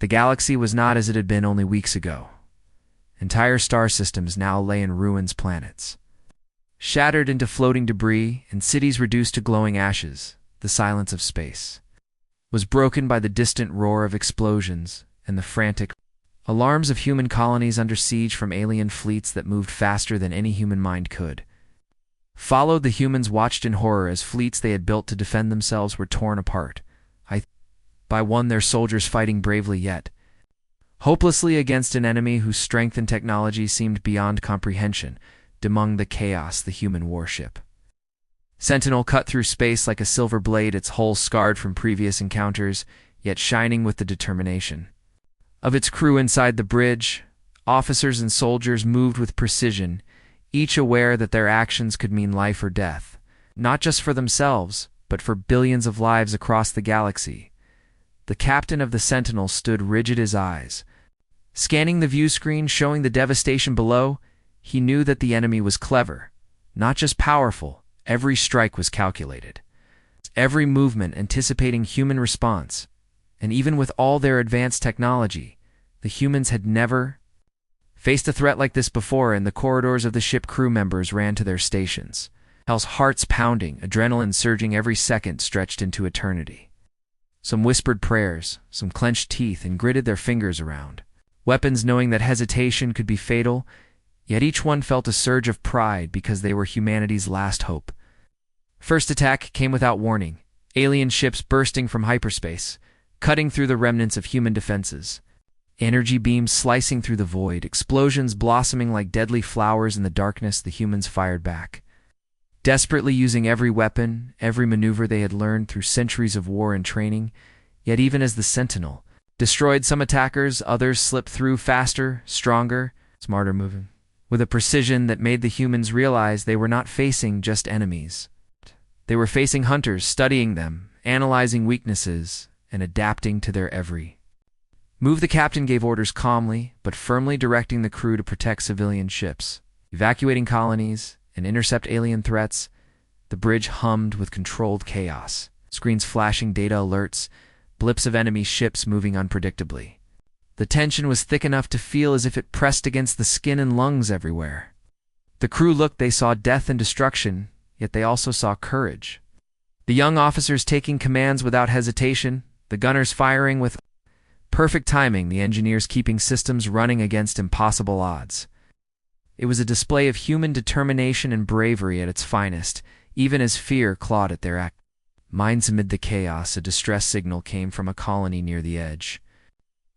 The galaxy was not as it had been only weeks ago. Entire star systems now lay in ruins, planets shattered into floating debris, and cities reduced to glowing ashes. The silence of space was broken by the distant roar of explosions and the frantic alarms of human colonies under siege from alien fleets that moved faster than any human mind could. Followed, the humans watched in horror as fleets they had built to defend themselves were torn apart. By one, their soldiers fighting bravely yet hopelessly against an enemy whose strength and technology seemed beyond comprehension. Among the chaos, the human warship Sentinel cut through space like a silver blade, its hull scarred from previous encounters, yet shining with the determination of its crew inside the bridge. Officers and soldiers moved with precision, each aware that their actions could mean life or death, not just for themselves, but for billions of lives across the galaxy. The captain of the Sentinel stood rigid, his eyes scanning the view screen, showing the devastation below. He knew that the enemy was clever, not just powerful. Every strike was calculated, every movement anticipating human response. And even with all their advanced technology, the humans had never faced a threat like this before. In the corridors of the ship, crew members ran to their stations, Hell's hearts pounding, adrenaline surging every second stretched into eternity. Some whispered prayers, some clenched teeth and gritted their fingers around weapons, knowing that hesitation could be fatal. Yet each one felt a surge of pride because they were humanity's last hope. First attack came without warning, alien ships bursting from hyperspace, cutting through the remnants of human defenses. Energy beams slicing through the void, explosions blossoming like deadly flowers in the darkness. The humans fired back, desperately using every weapon, every maneuver they had learned through centuries of war and training. Yet even as the Sentinel destroyed some attackers, others slipped through faster, stronger, smarter moving, with a precision that made the humans realize they were not facing just enemies. They were facing hunters, studying them, analyzing weaknesses, and adapting to their every move. The captain gave orders calmly, but firmly, directing the crew to protect civilian ships, evacuating colonies, and intercept alien threats. The bridge hummed with controlled chaos, screens flashing data alerts, blips of enemy ships moving unpredictably. The tension was thick enough to feel as if it pressed against the skin and lungs everywhere. The crew looked, they saw death and destruction, yet they also saw courage. The young officers taking commands without hesitation, the gunners firing with perfect timing, the engineers keeping systems running against impossible odds. It was a display of human determination and bravery at its finest, even as fear clawed at their minds. Amid the chaos, a distress signal came from a colony near the edge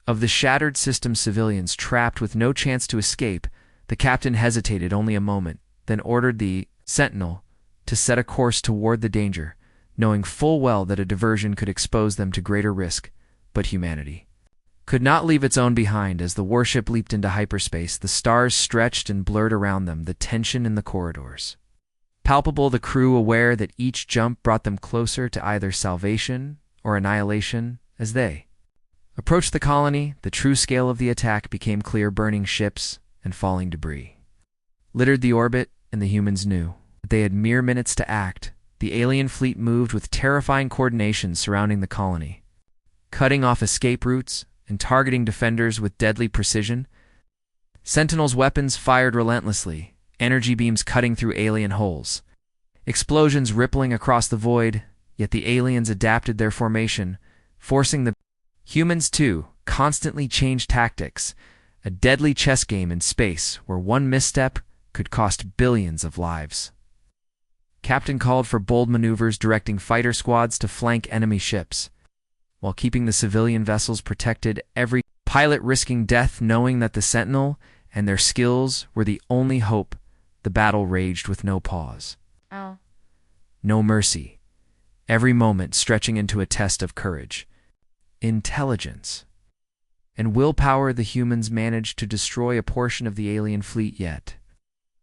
of the shattered system. Civilians trapped with no chance to escape. The captain hesitated only a moment, then ordered the Sentinel to set a course toward the danger, knowing full well that a diversion could expose them to greater risk. But humanity could not leave its own behind. As the warship leaped into hyperspace, the stars stretched and blurred around them, the tension in the corridors palpable, the crew aware that each jump brought them closer to either salvation or annihilation. As they approached the colony, the true scale of the attack became clear. Burning ships and falling debris littered the orbit, and the humans knew that they had mere minutes to act. The alien fleet moved with terrifying coordination, surrounding the colony, cutting off escape routes and targeting defenders with deadly precision. Sentinel's weapons fired relentlessly, energy beams cutting through alien hulls, explosions rippling across the void. Yet the aliens adapted their formation, forcing the humans to constantly change tactics, a deadly chess game in space where one misstep could cost billions of lives. Captain called for bold maneuvers, directing fighter squads to flank enemy ships, while keeping the civilian vessels protected, every pilot risking death, knowing that the Sentinel and their skills were the only hope. The battle raged with no pause, no mercy, every moment stretching into a test of courage, intelligence, and willpower. The humans managed to destroy a portion of the alien fleet, yet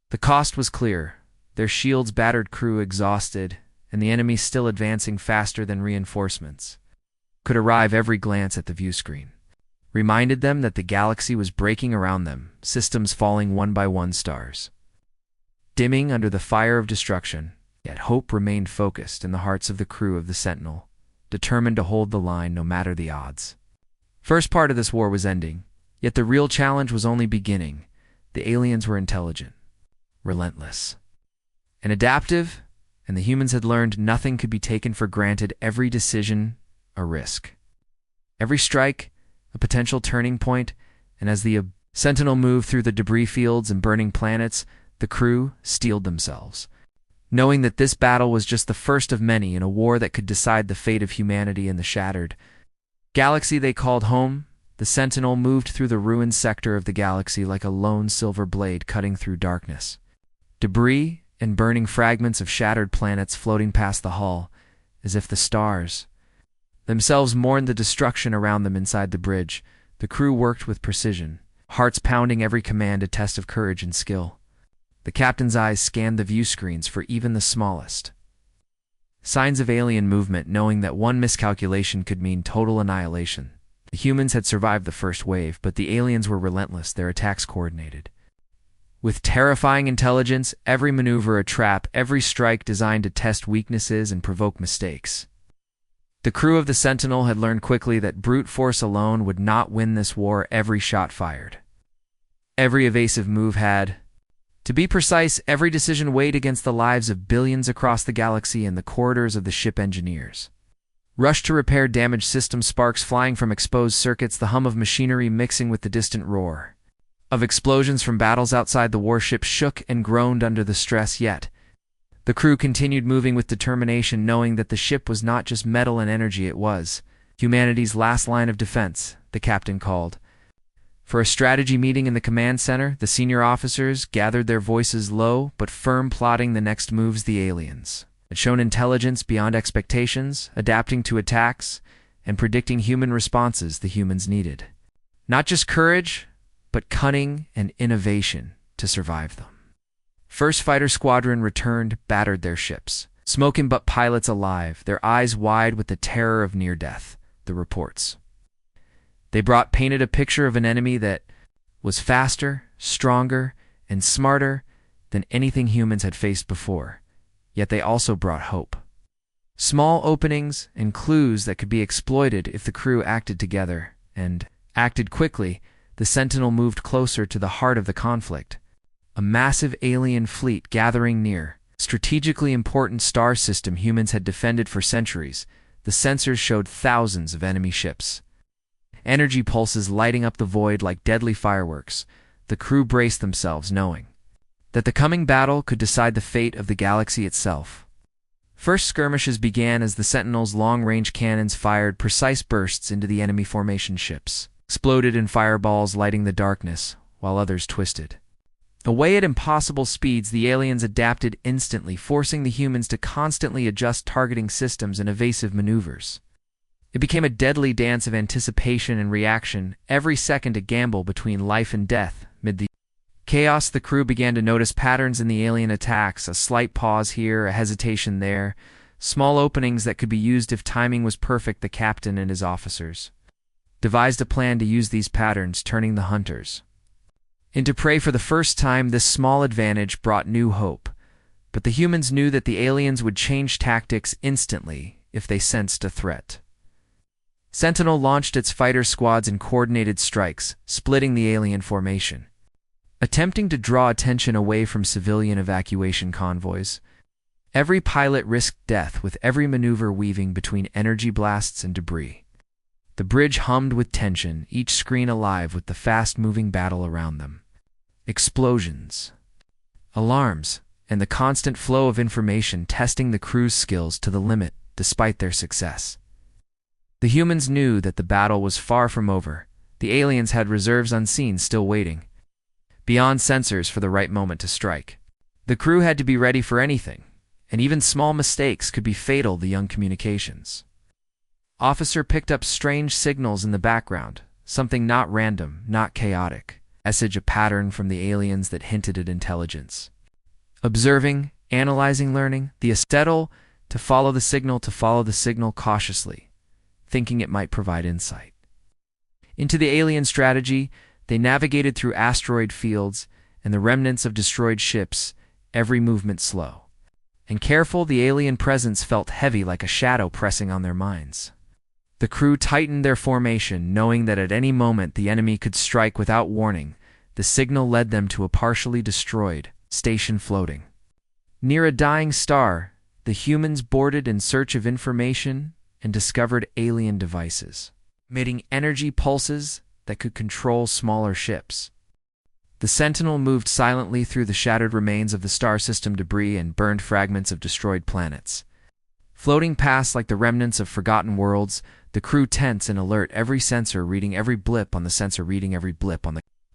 the cost was clear. Their shields battered, crew exhausted, and the enemy still advancing faster than reinforcements could arrive. Every glance at the view screen reminded them that the galaxy was breaking around them, systems falling one by one, stars dimming under the fire of destruction. Yet hope remained focused in the hearts of the crew of the Sentinel, determined to hold the line no matter the odds. First part of this war was ending, yet the real challenge was only beginning. The aliens were intelligent, relentless, and adaptive, and the humans had learned nothing could be taken for granted. Every decision, a risk. Every strike, a potential turning point, and as the Sentinel moved through the debris fields and burning planets, the crew steeled themselves, knowing that this battle was just the first of many in a war that could decide the fate of humanity in the shattered galaxy they called home. The Sentinel moved through the ruined sector of the galaxy like a lone silver blade cutting through darkness. Debris and burning fragments of shattered planets floating past the hull, as if the stars themselves mourned the destruction around them inside the bridge. The crew worked with precision, hearts pounding, every command a test of courage and skill. The captain's eyes scanned the view screens for even the smallest signs of alien movement, knowing that one miscalculation could mean total annihilation. The humans had survived the first wave, but the aliens were relentless, their attacks coordinated. With terrifying intelligence, every maneuver a trap, every strike designed to test weaknesses and provoke mistakes. The crew of the Sentinel had learned quickly that brute force alone would not win this war. Every shot fired, every evasive move had, to be precise, every decision weighed against the lives of billions across the galaxy. And the corridors of the ship engineers rushed to repair damaged systems, sparks flying from exposed circuits, the hum of machinery mixing with the distant roar of explosions from battles outside. The warship shook and groaned under the stress, yet the crew continued moving with determination, knowing that the ship was not just metal and energy, it was humanity's last line of defense. The captain called for a strategy meeting in the command center. The senior officers gathered, their voices low but firm, plotting the next moves. The aliens had shown intelligence beyond expectations, adapting to attacks and predicting human responses. The humans needed not just courage, but cunning and innovation to survive them. First Fighter Squadron returned, battered their ships, smoking but pilots alive, their eyes wide with the terror of near death. The reports they brought painted a picture of an enemy that was faster, stronger, and smarter than anything humans had faced before. Yet they also brought hope. Small openings and clues that could be exploited if the crew acted together and acted quickly. The Sentinel moved closer to the heart of the conflict. A massive alien fleet gathering near strategically important star system humans had defended for centuries. The sensors showed thousands of enemy ships, energy pulses lighting up the void like deadly fireworks. The crew braced themselves, knowing that the coming battle could decide the fate of the galaxy itself. First skirmishes began as the Sentinel's long-range cannons fired precise bursts into the enemy formation. Ships exploded in fireballs, lighting the darkness, while others twisted away at impossible speeds. The aliens adapted instantly, forcing the humans to constantly adjust targeting systems and evasive maneuvers. It became a deadly dance of anticipation and reaction, every second a gamble between life and death. Mid the chaos, the crew began to notice patterns in the alien attacks, a slight pause here, a hesitation there, small openings that could be used if timing was perfect. The captain and his officers devised a plan to use these patterns, turning the hunters into prey for the first time. This small advantage brought new hope, but the humans knew that the aliens would change tactics instantly if they sensed a threat. Sentinel launched its fighter squads in coordinated strikes, splitting the alien formation, attempting to draw attention away from civilian evacuation convoys. Every pilot risked death, with every maneuver weaving between energy blasts and debris. The bridge hummed with tension, each screen alive with the fast-moving battle around them. Explosions, alarms, and the constant flow of information testing the crew's skills to the limit. Despite their success, the humans knew that the battle was far from over. The aliens had reserves unseen, still waiting beyond sensors for the right moment to strike. The crew had to be ready for anything, and even small mistakes could be fatal. The young communications officer picked up strange signals in the background, something not random, not chaotic. Message, a pattern from the aliens that hinted at intelligence. Observing, analyzing, learning, the settle to follow the signal cautiously, thinking it might provide insight into the alien strategy. They navigated through asteroid fields and the remnants of destroyed ships, every movement slow and careful. The alien presence felt heavy, like a shadow pressing on their minds. The crew tightened their formation, knowing that at any moment the enemy could strike without warning. The signal led them to a partially destroyed station floating near a dying star. The humans boarded in search of information and discovered alien devices, emitting energy pulses that could control smaller ships. The Sentinel moved silently through the shattered remains of the star system debris and burned fragments of destroyed planets. Floating past like the remnants of forgotten worlds, the crew tense and alert, every sensor reading every blip on the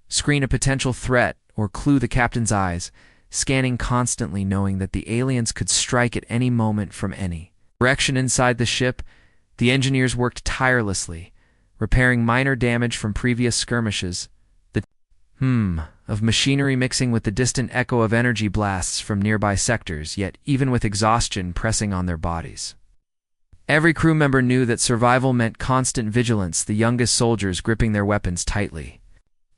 screen, a potential threat or clue. The captain's eyes scanning constantly, knowing that the aliens could strike at any moment from any direction. Inside the ship, the engineers worked tirelessly, repairing minor damage from previous skirmishes, the of machinery mixing with the distant echo of energy blasts from nearby sectors, yet even with exhaustion pressing on their bodies. Every crew member knew that survival meant constant vigilance, the youngest soldiers gripping their weapons tightly,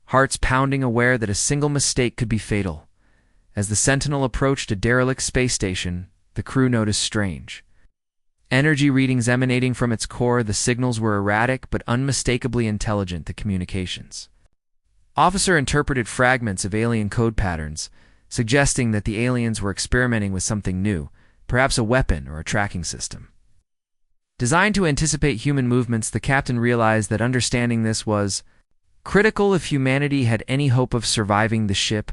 hearts pounding, aware that a single mistake could be fatal. As the Sentinel approached a derelict space station, the crew noticed strange energy readings emanating from its core. The signals were erratic but unmistakably intelligent. The communications officer interpreted fragments of alien code patterns, suggesting that the aliens were experimenting with something new, perhaps a weapon or a tracking system designed to anticipate human movements. The captain realized that understanding this was critical if humanity had any hope of surviving. The ship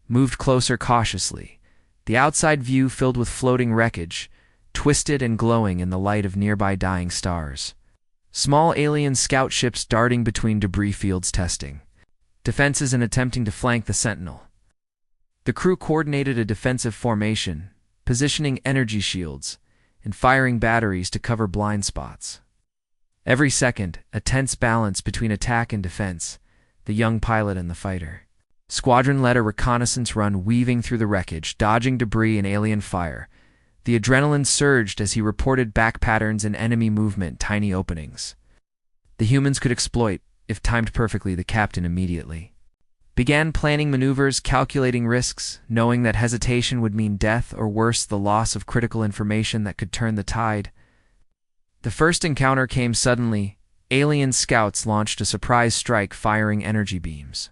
moved closer cautiously, the outside view filled with floating wreckage, twisted and glowing in the light of nearby dying stars. Small alien scout ships darting between debris fields, testing defenses and attempting to flank the Sentinel. The crew coordinated a defensive formation, positioning energy shields and firing batteries to cover blind spots. Every second, a tense balance between attack and defense, the young pilot and the fighter. Squadron led a reconnaissance run, weaving through the wreckage, dodging debris and alien fire. The adrenaline surged as he reported back patterns in enemy movement, tiny openings the humans could exploit if timed perfectly. The captain immediately began planning maneuvers, calculating risks, knowing that hesitation would mean death or worse, the loss of critical information that could turn the tide. The first encounter came suddenly. Alien scouts launched a surprise strike, firing energy beams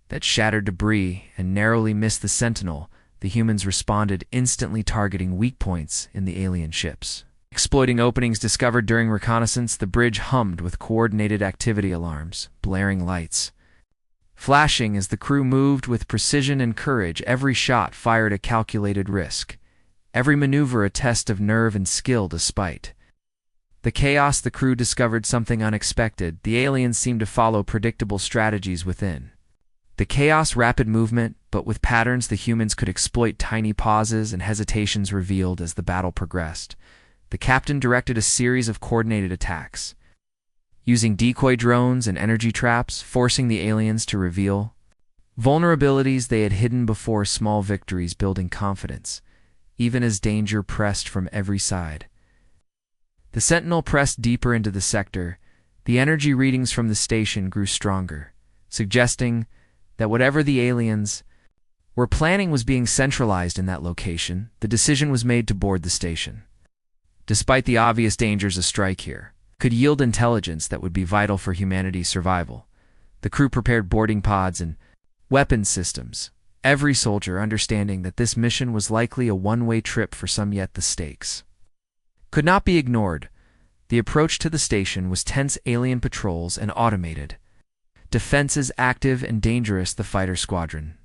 that shattered debris and narrowly missed the Sentinel. The humans responded, instantly targeting weak points in the alien ships. Exploiting openings discovered during reconnaissance, the bridge hummed with coordinated activity alarms, blaring lights flashing as the crew moved with precision and courage. Every shot fired a calculated risk, every maneuver a test of nerve and skill. Despite the chaos, the crew discovered something unexpected. The aliens seemed to follow predictable strategies within the chaos, rapid movement, but with patterns the humans could exploit. Tiny pauses and hesitations revealed as the battle progressed. The captain directed a series of coordinated attacks, using decoy drones and energy traps, forcing the aliens to reveal vulnerabilities they had hidden before. Small victories building confidence, even as danger pressed from every side. The Sentinel pressed deeper into the sector. The energy readings from the station grew stronger, suggesting that whatever the aliens were planning was being centralized in that location. The decision was made to board the station. Despite the obvious dangers, a strike here could yield intelligence that would be vital for humanity's survival. The crew prepared boarding pods and weapons systems, every soldier understanding that this mission was likely a one-way trip for some, yet the stakes could not be ignored. The approach to the station was tense, alien patrols and automated defenses active and dangerous. The fighter squadron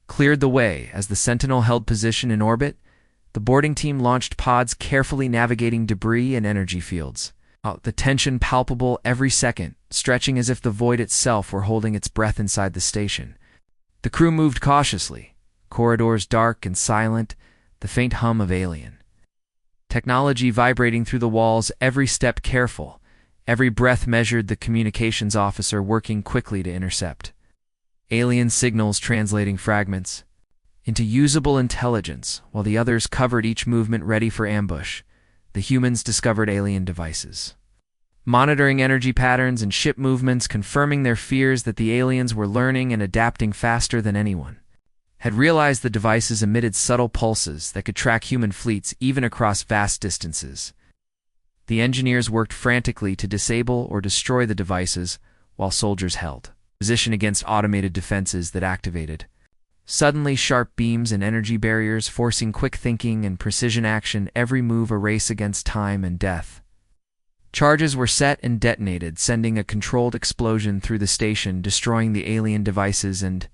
cleared the way as the Sentinel held position in orbit. The boarding team launched pods, carefully navigating debris and energy fields. The tension palpable, every second stretching as if the void itself were holding its breath inside the station. The crew moved cautiously, corridors dark and silent, the faint hum of alien technology vibrating through the walls, every step careful, every breath measured. The communications officer working quickly to intercept alien signals, translating fragments into usable intelligence, while the others covered each movement, ready for ambush. The humans discovered alien devices, monitoring energy patterns and ship movements, confirming their fears that the aliens were learning and adapting faster than anyone had realized. The devices emitted subtle pulses that could track human fleets even across vast distances. The engineers worked frantically to disable or destroy the devices, while soldiers held position against automated defenses that activated. Suddenly, sharp beams and energy barriers forcing quick thinking and precision action, every move a race against time and death. Charges were set and detonated, sending a controlled explosion through the station, destroying the alien devices and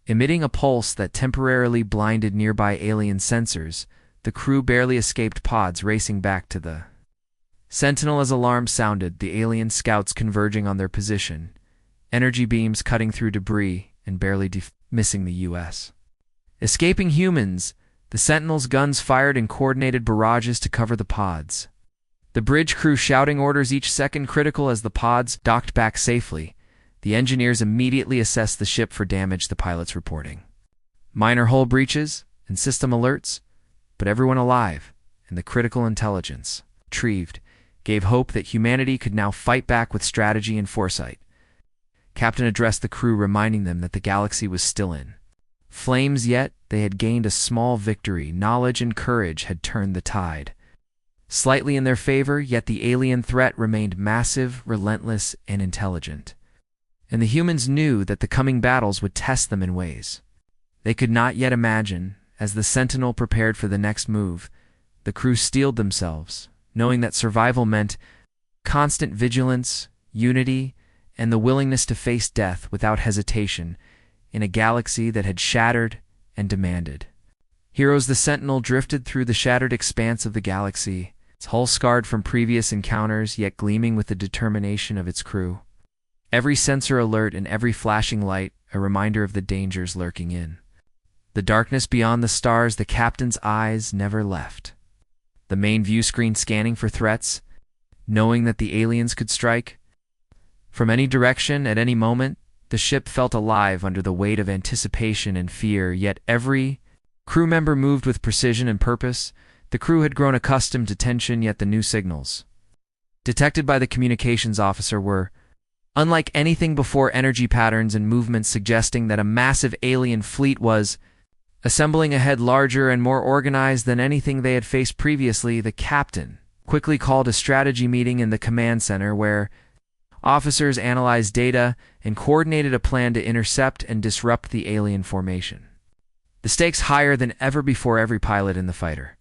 emitting a pulse that temporarily blinded nearby alien sensors. The crew barely escaped pods racing back to the Sentinel as alarms sounded, the alien scouts converging on their position, energy beams cutting through debris and barely missing the U.S. Escaping humans, the Sentinel's guns fired in coordinated barrages to cover the pods. The bridge crew shouting orders each second, critical as the pods docked back safely. The engineers immediately assessed the ship for damage, the pilots reporting minor hull breaches and system alerts, but everyone alive and the critical intelligence retrieved gave hope that humanity could now fight back with strategy and foresight. Captain addressed the crew, reminding them that the galaxy was still in flames, yet they had gained a small victory. Knowledge and courage had turned the tide slightly in their favor, yet the alien threat remained massive, relentless, and intelligent. And the humans knew that the coming battles would test them in ways they could not yet imagine. As the Sentinel prepared for the next move, the crew steeled themselves, knowing that survival meant constant vigilance, unity, and the willingness to face death without hesitation in a galaxy that had shattered and demanded. Heroes, the Sentinel drifted through the shattered expanse of the galaxy, its hull scarred from previous encounters, yet gleaming with the determination of its crew. Every sensor alert and every flashing light a reminder of the dangers lurking in the darkness beyond the stars. The captain's eyes never left the main view screen, scanning for threats, knowing that the aliens could strike from any direction at any moment. The ship felt alive under the weight of anticipation and fear, yet every crew member moved with precision and purpose. The crew had grown accustomed to tension, yet the new signals detected by the communications officer were unlike anything before, energy patterns and movements suggesting that a massive alien fleet was assembling ahead, larger and more organized than anything they had faced previously. The captain quickly called a strategy meeting in the command center, where officers analyzed data and coordinated a plan to intercept and disrupt the alien formation. The stakes higher than ever before, every pilot in the fighter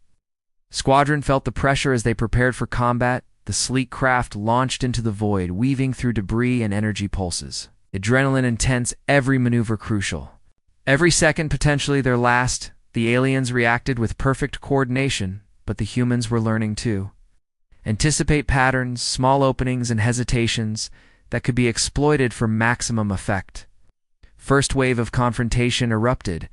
squadron felt the pressure as they prepared for combat. The sleek craft launched into the void, weaving through debris and energy pulses. Adrenaline intense, every maneuver crucial. Every second potentially their last. The aliens reacted with perfect coordination, but the humans were learning too. Anticipate patterns, small openings, and hesitations that could be exploited for maximum effect. First wave of confrontation erupted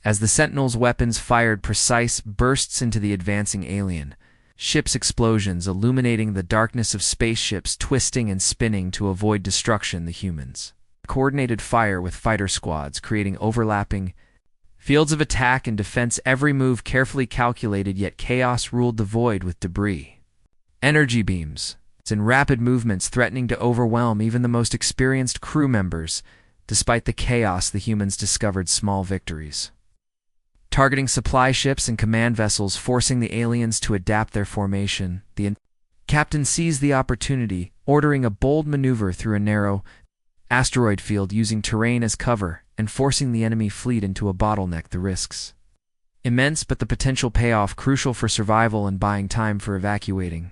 as the Sentinel's weapons fired precise bursts into the advancing alien ship's, explosions illuminating the darkness of spaceships twisting and spinning to avoid destruction. The humans coordinated fire with fighter squads, creating overlapping fields of attack and defense, every move carefully calculated, yet chaos ruled the void with debris, energy beams, and rapid movements threatening to overwhelm even the most experienced crew members. Despite the chaos, the humans discovered small victories, targeting supply ships and command vessels, forcing the aliens to adapt their formation. The captain seized the opportunity, ordering a bold maneuver through a narrow asteroid field, using terrain as cover and forcing the enemy fleet into a bottleneck. The risks immense, but the potential payoff crucial for survival and buying time for evacuating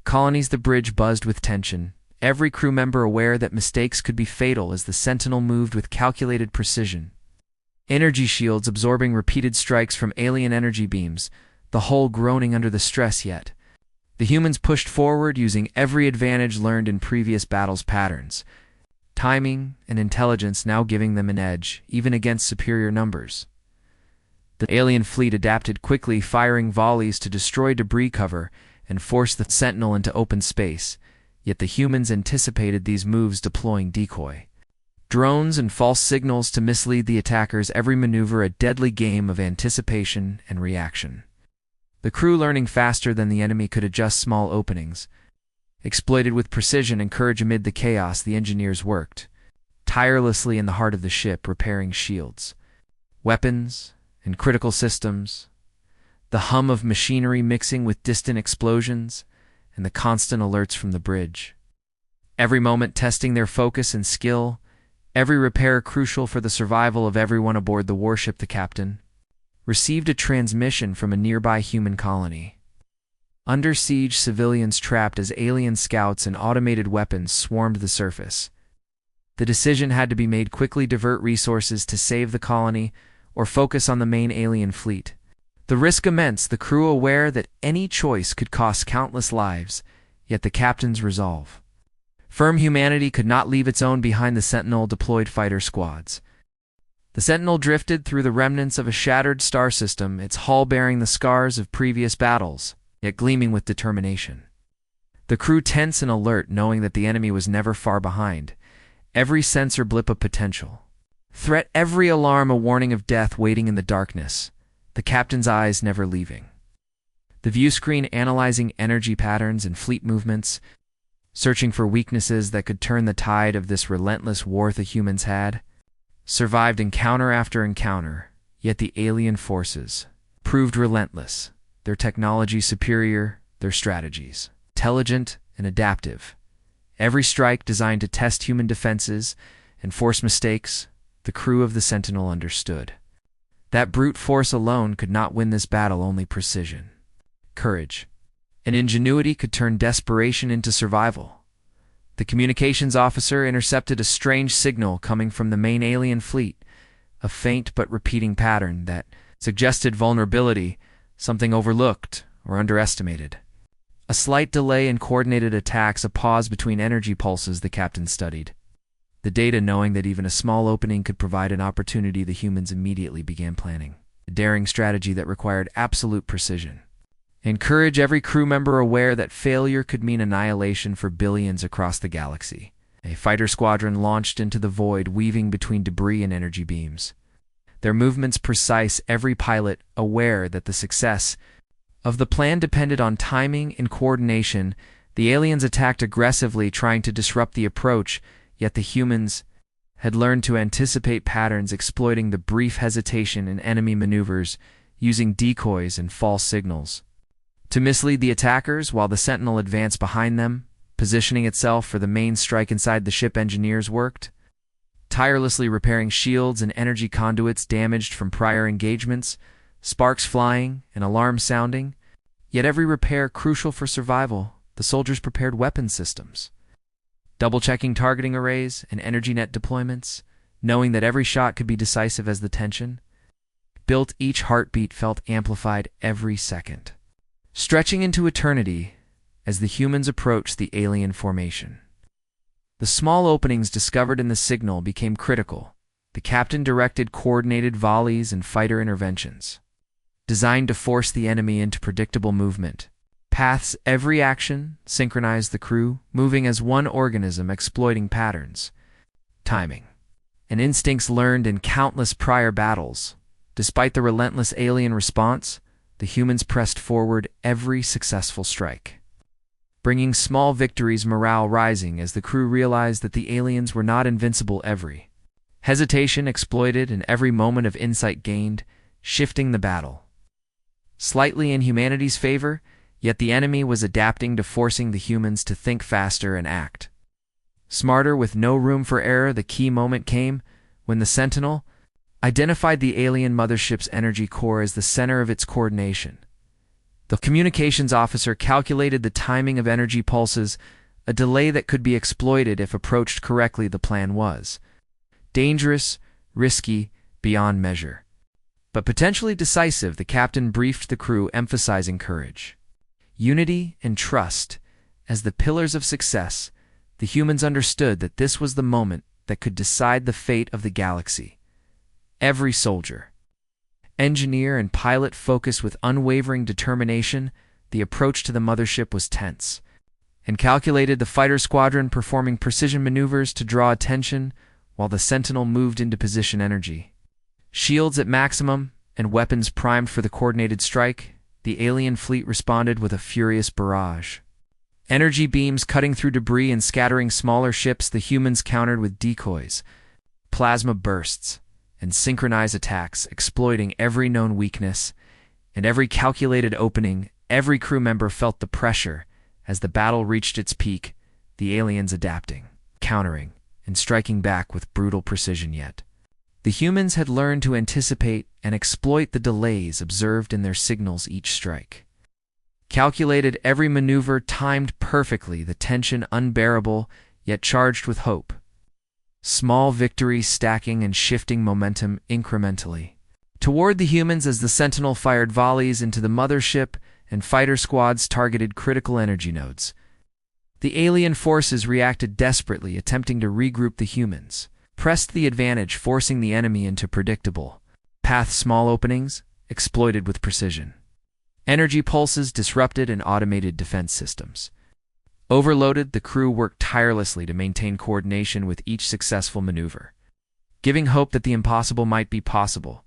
colonies. The bridge buzzed with tension, every crew member aware that mistakes could be fatal as the Sentinel moved with calculated precision. Energy shields absorbing repeated strikes from alien energy beams, the hull groaning under the stress, yet the humans pushed forward, using every advantage learned in previous battles, patterns, timing, and intelligence now giving them an edge, even against superior numbers. The alien fleet adapted quickly, firing volleys to destroy debris cover and force the Sentinel into open space, yet the humans anticipated these moves, deploying decoy drones and false signals to mislead the attackers, every maneuver a deadly game of anticipation and reaction. The crew learning faster than the enemy could adjust small openings, exploited with precision and courage. Amid the chaos, the engineers worked tirelessly in the heart of the ship, repairing shields, weapons, and critical systems, the hum of machinery mixing with distant explosions and the constant alerts from the bridge. Every moment testing their focus and skill, every repair crucial for the survival of everyone aboard the warship. The captain received a transmission from a nearby human colony. Under siege, civilians trapped as alien scouts and automated weapons swarmed the surface. The decision had to be made quickly: divert resources to save the colony or focus on the main alien fleet. The risk immense, the crew aware that any choice could cost countless lives, yet the captain's resolve firm: humanity could not leave its own behind. The Sentinel deployed fighter squads. The Sentinel drifted through the remnants of a shattered star system, its hull bearing the scars of previous battles, yet gleaming with determination. The crew tense and alert, knowing that the enemy was never far behind. Every sensor blip a potential threat, every alarm a warning of death waiting in the darkness, the captain's eyes never leaving the view screen, analyzing energy patterns and fleet movements, searching for weaknesses that could turn the tide of this relentless war. The humans had survived encounter after encounter, yet the alien forces proved relentless, their technology superior, their strategies intelligent and adaptive. Every strike designed to test human defenses and force mistakes. The crew of the Sentinel understood that brute force alone could not win this battle. Only precision, courage, and ingenuity could turn desperation into survival. The communications officer intercepted a strange signal coming from the main alien fleet, a faint but repeating pattern that suggested vulnerability, something overlooked or underestimated. A slight delay in coordinated attacks, a pause between energy pulses. The captain studied the data, knowing that even a small opening could provide an opportunity. The humans immediately began planning a daring strategy that required absolute precision and courage, every crew member aware that failure could mean annihilation for billions across the galaxy. A fighter squadron launched into the void, weaving between debris and energy beams, their movements precise, every pilot aware that the success of the plan depended on timing and coordination. The aliens attacked aggressively, trying to disrupt the approach, yet the humans had learned to anticipate patterns, exploiting the brief hesitation in enemy maneuvers, using decoys and false signals to mislead the attackers, while the Sentinel advanced behind them, positioning itself for the main strike. Inside the ship, engineers worked tirelessly, repairing shields and energy conduits damaged from prior engagements, sparks flying and alarms sounding. Yet every repair crucial for survival. The soldiers prepared weapon systems, double-checking targeting arrays and energy net deployments, knowing that every shot could be decisive as the tension built. Each heartbeat felt amplified, every second stretching into eternity as the humans approached the alien formation. The small openings discovered in the signal became critical. The captain directed coordinated volleys and fighter interventions, designed to force the enemy into predictable movement paths. Every action synchronized, the crew moving as one organism, exploiting patterns, timing, and instincts learned in countless prior battles. Despite the relentless alien response, the humans pressed forward, every successful strike bringing small victories, morale rising as the crew realized that the aliens were not invincible. Every hesitation exploited and every moment of insight gained, shifting the battle slightly in humanity's favor. Yet the enemy was adapting to forcing the humans to think faster and act smarter, with no room for error. The key moment came when the Sentinel identified the alien mothership's energy core as the center of its coordination. The communications officer calculated the timing of energy pulses, a delay that could be exploited if approached correctly. The plan was dangerous, risky, beyond measure, but potentially decisive. The captain briefed the crew, emphasizing courage, unity, and trust as the pillars of success. The humans understood that this was the moment that could decide the fate of the galaxy. Every soldier, engineer, and pilot focused with unwavering determination. The approach to the mothership was tense and calculated, the fighter squadron performing precision maneuvers to draw attention, while the Sentinel moved into position, energy shields at maximum and weapons primed for the coordinated strike. The alien fleet responded with a furious barrage, energy beams cutting through debris and scattering smaller ships. The humans countered with decoys, plasma bursts, and synchronized attacks, exploiting every known weakness and every calculated opening. Every crew member felt the pressure As the battle reached its peak, the aliens adapting, countering, and striking back with brutal precision yet. The humans had learned to anticipate and exploit the delays observed in their signals each strike. Calculated every maneuver timed perfectly, the tension unbearable, yet charged with hope. Small victories stacking and shifting momentum incrementally toward the humans as the Sentinel fired volleys into the mothership and fighter squads targeted critical energy nodes. The alien forces reacted desperately, attempting to regroup the humans, pressed the advantage, forcing the enemy into predictable path small openings, exploited with precision. Energy pulses disrupted and automated defense systems. Overloaded, the crew worked tirelessly to maintain coordination with each successful maneuver, giving hope that the impossible might be possible.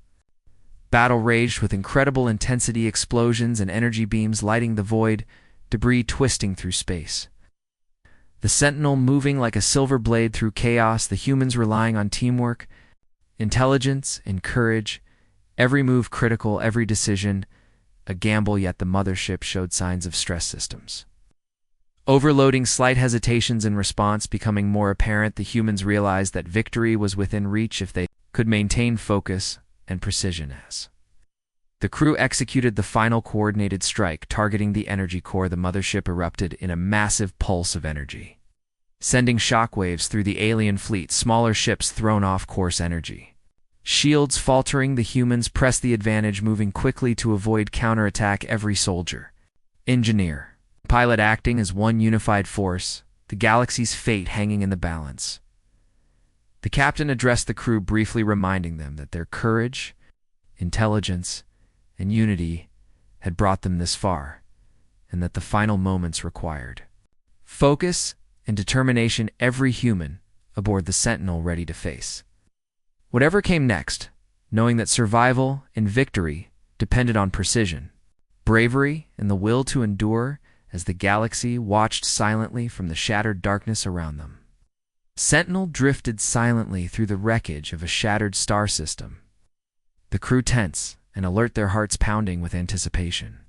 Battle raged with incredible intensity, explosions and energy beams lighting the void, debris twisting through space. The Sentinel moving like a silver blade through chaos, the humans relying on teamwork, intelligence, and courage, every move critical, every decision a gamble, yet the mothership showed signs of stress systems. Overloading, slight hesitations in response becoming more apparent, the humans realized that victory was within reach if they could maintain focus and precision as the crew executed the final coordinated strike, targeting the energy core. The mothership erupted in a massive pulse of energy, sending shockwaves through the alien fleet, smaller ships thrown off course, energy shields faltering. The humans pressed the advantage, moving quickly to avoid counterattack. Every soldier, engineer, pilot acting as one unified force, the galaxy's fate hanging in the balance. The captain addressed the crew, briefly reminding them that their courage, intelligence, and unity had brought them this far, and that the final moments required focus and determination. Every human aboard the Sentinel ready to face whatever came next, knowing that survival and victory depended on precision, bravery, and the will to endure. As the galaxy watched silently from the shattered darkness around them, Sentinel drifted silently through the wreckage of a shattered star system. The crew tense and alert, their hearts pounding with anticipation.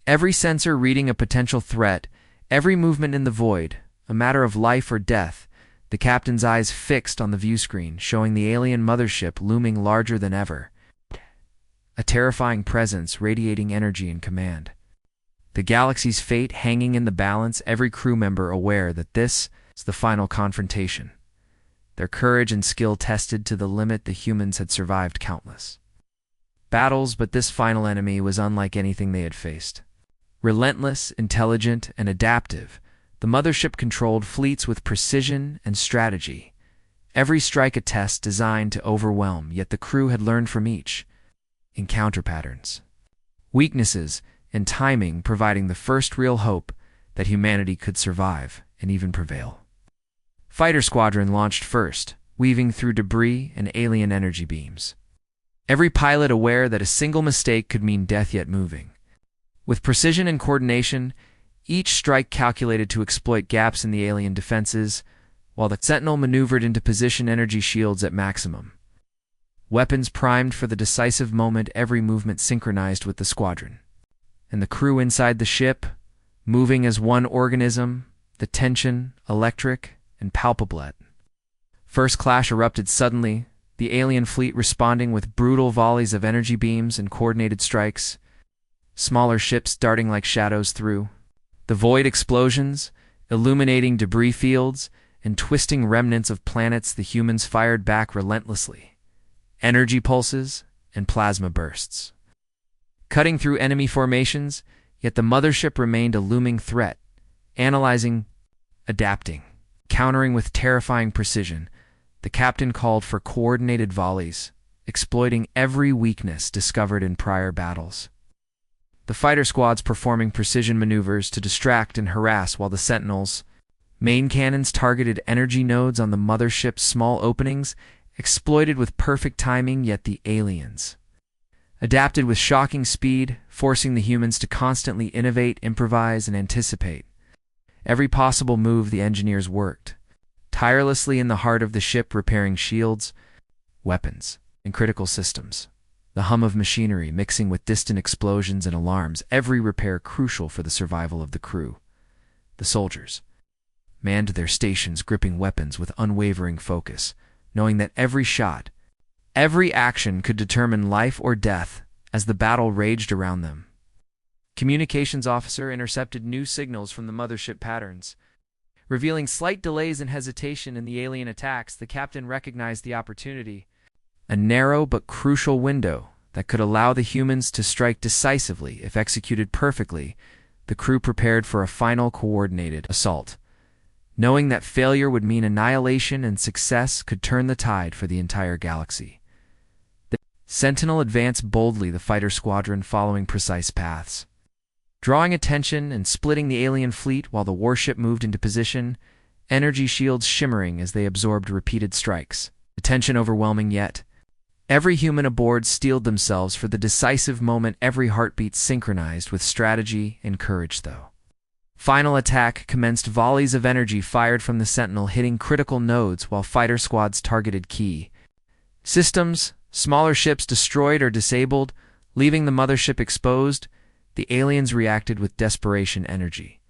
Every sensor reading a potential threat, every movement in the void, a matter of life or death. The captain's eyes fixed on the view screen, showing the alien mothership looming larger than ever, a terrifying presence radiating energy and command. The galaxy's fate hanging in the balance, every crew member aware that this is the final confrontation. Their courage and skill tested to the limit, the humans had survived countless battles, but this final enemy was unlike anything they had faced. Relentless, intelligent, and adaptive, the mothership controlled fleets with precision and strategy. Every strike a test designed to overwhelm, yet the crew had learned from each encounter patterns, weaknesses, and timing, providing the first real hope that humanity could survive and even prevail. Fighter Squadron launched first, weaving through debris and alien energy beams. Every pilot aware that a single mistake could mean death, yet moving with precision and coordination, each strike calculated to exploit gaps in the alien defenses, while the Sentinel maneuvered into position, energy shields at maximum. Weapons primed for the decisive moment, every movement synchronized with the squadron. And the crew inside the ship, moving as one organism, the tension electric and palpable. First clash erupted suddenly, the alien fleet responding with brutal volleys of energy beams and coordinated strikes, smaller ships darting like shadows through the void, explosions, illuminating debris fields, and twisting remnants of planets. The humans fired back relentlessly, energy pulses and plasma bursts, cutting through enemy formations, yet the mothership remained a looming threat, analyzing, adapting, countering with terrifying precision. The captain called for coordinated volleys, exploiting every weakness discovered in prior battles. The fighter squads performing precision maneuvers to distract and harass, while the Sentinels' main cannons targeted energy nodes on the mothership's small openings, exploited with perfect timing. Yet the aliens adapted with shocking speed, forcing the humans to constantly innovate, improvise, and anticipate every possible move. The engineers worked tirelessly in the heart of the ship, repairing shields, weapons, and critical systems. The hum of machinery mixing with distant explosions and alarms, every repair crucial for the survival of the crew. The soldiers manned their stations, gripping weapons with unwavering focus, knowing that every shot, every action could determine life or death as the battle raged around them. Communications officer intercepted new signals from the mothership patterns. Revealing slight delays and hesitation in the alien attacks, the captain recognized the opportunity, a narrow but crucial window that could allow the humans to strike decisively. If executed perfectly, the crew prepared for a final coordinated assault, knowing that failure would mean annihilation and success could turn the tide for the entire galaxy. The Sentinel advanced boldly, the fighter squadron following precise paths, drawing attention and splitting the alien fleet while the warship moved into position, energy shields shimmering as they absorbed repeated strikes. The tension overwhelming, yet every human aboard steeled themselves for the decisive moment, every heartbeat synchronized with strategy and courage. Though final attack commenced, volleys of energy fired from the Sentinel, hitting critical nodes while fighter squads targeted key systems. Smaller ships destroyed or disabled, leaving the mothership exposed. The aliens reacted with desperation energy,